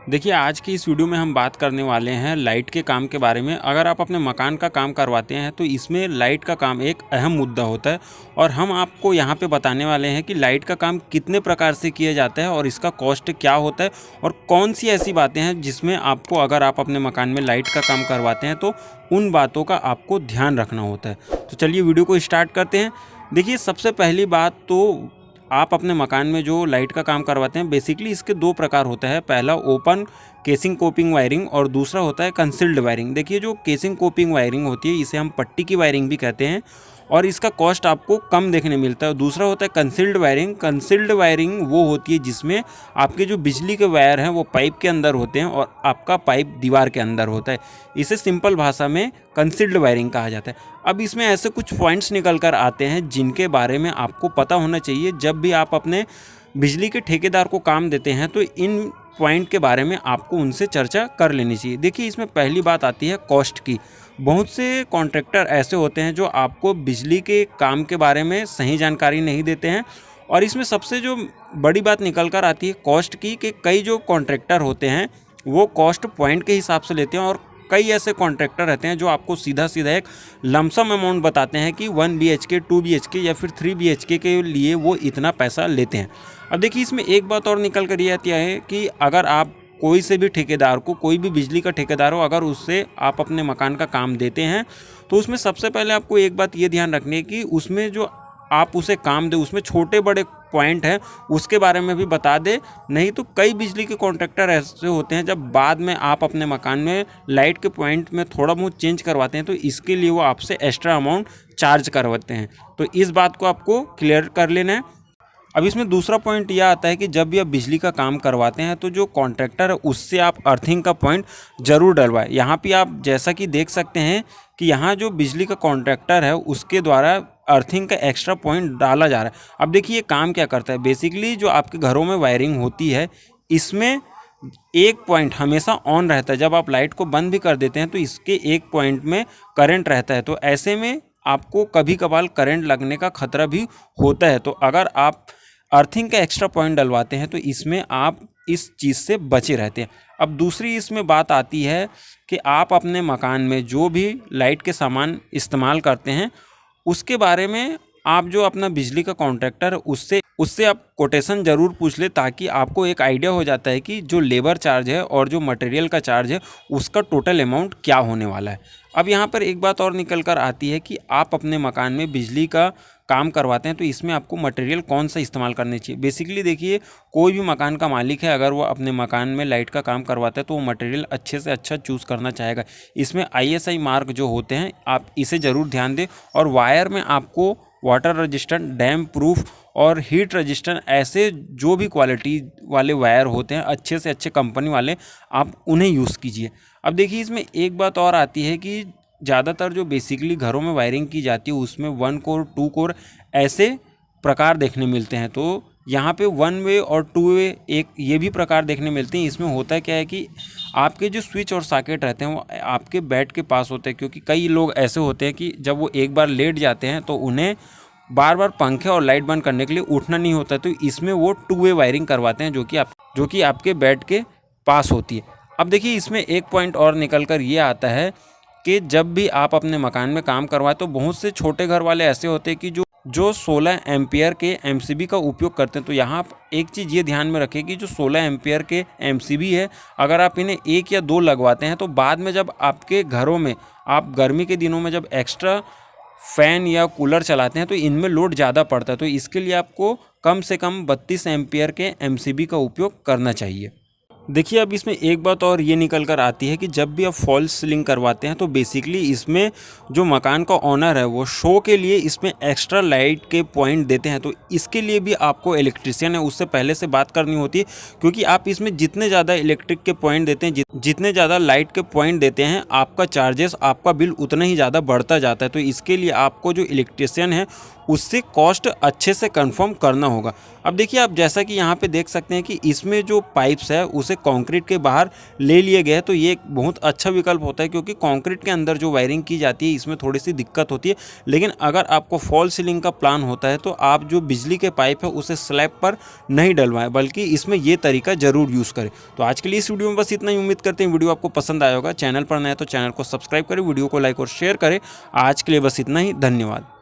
देखिए, आज की इस वीडियो में हम बात करने वाले हैं लाइट के काम के बारे में। अगर आप अपने मकान का काम करवाते हैं तो इसमें लाइट का काम एक अहम मुद्दा होता है और हम आपको यहाँ पे बताने वाले हैं कि लाइट का काम कितने प्रकार से किया जाता है और इसका कॉस्ट क्या होता है और कौन सी ऐसी बातें हैं जिसमें आपको, अगर आप अपने मकान में लाइट का काम करवाते हैं तो उन बातों का आपको ध्यान रखना होता है। तो चलिए वीडियो को स्टार्ट करते हैं। देखिए, सबसे पहली बात तो आप अपने मकान में जो लाइट का काम करवाते हैं, बेसिकली इसके दो प्रकार होता है। पहला ओपन केसिंग कोपिंग वायरिंग और दूसरा होता है कंसील्ड वायरिंग। देखिए, जो केसिंग कोपिंग वायरिंग होती है इसे हम पट्टी की वायरिंग भी कहते हैं और इसका कॉस्ट आपको कम देखने मिलता है। दूसरा होता है कंसील्ड वायरिंग। कंसील्ड वायरिंग वो होती है जिसमें आपके जो बिजली के वायर हैं वो पाइप के अंदर होते हैं और आपका पाइप दीवार के अंदर होता है। इसे सिंपल भाषा में कंसील्ड वायरिंग कहा जाता है। अब इसमें ऐसे कुछ पॉइंट्स निकल कर आते हैं जिनके बारे में आपको पता होना चाहिए। जब भी आप अपने बिजली के ठेकेदार को काम देते हैं तो इन पॉइंट के बारे में आपको उनसे चर्चा कर लेनी चाहिए। देखिए, इसमें पहली बात आती है कॉस्ट की। बहुत से कॉन्ट्रैक्टर ऐसे होते हैं जो आपको बिजली के काम के बारे में सही जानकारी नहीं देते हैं और इसमें सबसे जो बड़ी बात निकल कर आती है कॉस्ट की, कि कई जो कॉन्ट्रैक्टर होते हैं वो कॉस्ट पॉइंट के हिसाब से लेते हैं और कई ऐसे कॉन्ट्रैक्टर रहते हैं जो आपको सीधा सीधा एक लमसम अमाउंट बताते हैं कि 1 BHK 2 BHK या फिर 3 BHK के लिए वो इतना पैसा लेते हैं। अब देखिए, इसमें एक बात और निकल कर ये आती है कि अगर आप कोई से भी ठेकेदार को, कोई भी बिजली का ठेकेदार हो, अगर उससे आप अपने मकान का काम देते हैं तो उसमें सबसे पहले आपको एक बात ये ध्यान रखनी है कि उसमें जो आप उसे काम दे उसमें छोटे बड़े पॉइंट हैं उसके बारे में भी बता दे। नहीं तो कई बिजली के कॉन्ट्रैक्टर ऐसे होते हैं जब बाद में आप अपने मकान में लाइट के पॉइंट में थोड़ा बहुत चेंज करवाते हैं तो इसके लिए वो आपसे एक्स्ट्रा अमाउंट चार्ज करवाते हैं। तो इस बात को आपको क्लियर कर लेना है। अब इसमें दूसरा पॉइंट यह आता है कि जब भी आप बिजली का काम करवाते हैं तो जो कॉन्ट्रैक्टर है उससे आप अर्थिंग का पॉइंट ज़रूर डलवाएं। यहाँ पे आप जैसा कि देख सकते हैं कि यहाँ जो बिजली का कॉन्ट्रैक्टर है उसके द्वारा अर्थिंग का एक्स्ट्रा पॉइंट डाला जा रहा है। अब देखिए, ये काम क्या करता है। बेसिकली जो आपके घरों में वायरिंग होती है इसमें एक पॉइंट हमेशा ऑन रहता है। जब आप लाइट को बंद भी कर देते हैं तो इसके एक पॉइंट में करंट रहता है, तो ऐसे में आपको कभी कभार करंट लगने का खतरा भी होता है। तो अगर आप अर्थिंग का एक्स्ट्रा पॉइंट डलवाते हैं तो इसमें आप इस चीज़ से बचे रहते हैं। अब दूसरी इसमें बात आती है कि आप अपने मकान में जो भी लाइट के सामान इस्तेमाल करते हैं उसके बारे में आप जो अपना बिजली का कॉन्ट्रैक्टर उससे आप कोटेशन ज़रूर पूछ ले, ताकि आपको एक आइडिया हो जाता है कि जो लेबर चार्ज है और जो मटेरियल का चार्ज है उसका टोटल अमाउंट क्या होने वाला है। अब यहाँ पर एक बात और निकल कर आती है कि आप अपने मकान में बिजली का काम करवाते हैं तो इसमें आपको मटेरियल कौन सा इस्तेमाल करने चाहिए। बेसिकली देखिए, कोई भी मकान का मालिक है अगर वो अपने मकान में लाइट का काम करवाता है तो वो मटेरियल अच्छे से अच्छा चूज़ करना चाहेगा। इसमें ISI मार्क जो होते हैं आप इसे ज़रूर ध्यान दें और वायर में आपको वाटर रेजिस्टेंट, डैम प्रूफ और हीट रेजिस्टेंट ऐसे जो भी क्वालिटी वाले वायर होते हैं अच्छे से अच्छे कंपनी वाले, आप उन्हें यूज़ कीजिए। अब देखिए, इसमें एक बात और आती है कि ज़्यादातर जो बेसिकली घरों में वायरिंग की जाती है उसमें 1 कोर 2 कोर ऐसे प्रकार देखने मिलते हैं। तो यहाँ पे 1 वे और 2 वे एक ये भी प्रकार देखने मिलते हैं। इसमें होता क्या है कि आपके जो स्विच और सॉकेट रहते हैं वो आपके बेड के पास होते हैं, क्योंकि कई लोग ऐसे होते हैं कि जब वो एक बार लेट जाते हैं तो उन्हें बार बार पंखे और लाइट बंद करने के लिए उठना नहीं होता। तो इसमें वो 2 वे वायरिंग करवाते हैं जो कि आपके बेड के पास होती है। अब देखिए, इसमें एक पॉइंट और निकल कर ये आता है कि जब भी आप अपने मकान में काम करवाएं तो बहुत से छोटे घर वाले ऐसे होते हैं कि जो 16 एम्पियर के MCB का उपयोग करते हैं। तो यहाँ एक चीज़ ये ध्यान में रखें कि जो 16 एम्पियर के MCB है, अगर आप इन्हें 1 या 2 लगवाते हैं तो बाद में जब आपके घरों में आप गर्मी के दिनों में जब एक्स्ट्रा फ़ैन या कूलर चलाते हैं तो इनमें लोड ज़्यादा पड़ता है। तो इसके लिए आपको कम से कम 32 एम्पियर के MCB का उपयोग करना चाहिए। देखिए, अब इसमें एक बात और ये निकल कर आती है कि जब भी आप फॉल्स सीलिंग करवाते हैं तो बेसिकली इसमें जो मकान का ओनर है वो शो के लिए इसमें एक्स्ट्रा लाइट के पॉइंट देते हैं। तो इसके लिए भी आपको इलेक्ट्रिशियन है उससे पहले से बात करनी होती है, क्योंकि आप इसमें जितने ज़्यादा इलेक्ट्रिक के पॉइंट देते हैं, जितने ज़्यादा लाइट के पॉइंट देते हैं, आपका चार्जेस, आपका बिल उतना ही ज़्यादा बढ़ता जाता है। तो इसके लिए आपको जो इलेक्ट्रिशियन है उससे कॉस्ट अच्छे से कंफर्म करना होगा। अब देखिए आप जैसा कि यहाँ पे देख सकते हैं कि इसमें जो पाइप्स है उसे कंक्रीट के बाहर ले लिए गए हैं, तो ये एक बहुत अच्छा विकल्प होता है क्योंकि कंक्रीट के अंदर जो वायरिंग की जाती है इसमें थोड़ी सी दिक्कत होती है। लेकिन अगर आपको फॉल सीलिंग का प्लान होता है तो आप जो बिजली के पाइप है उसे स्लैब पर नहीं डलवाएं, बल्कि इसमें ये तरीका ज़रूर यूज़ करें। तो आज के लिए इस वीडियो में बस इतना ही। उम्मीद करते हैं वीडियो आपको पसंद आया होगा। चैनल पर नया है तो चैनल को सब्सक्राइब करें, वीडियो को लाइक और शेयर करें। आज के लिए बस इतना ही। धन्यवाद।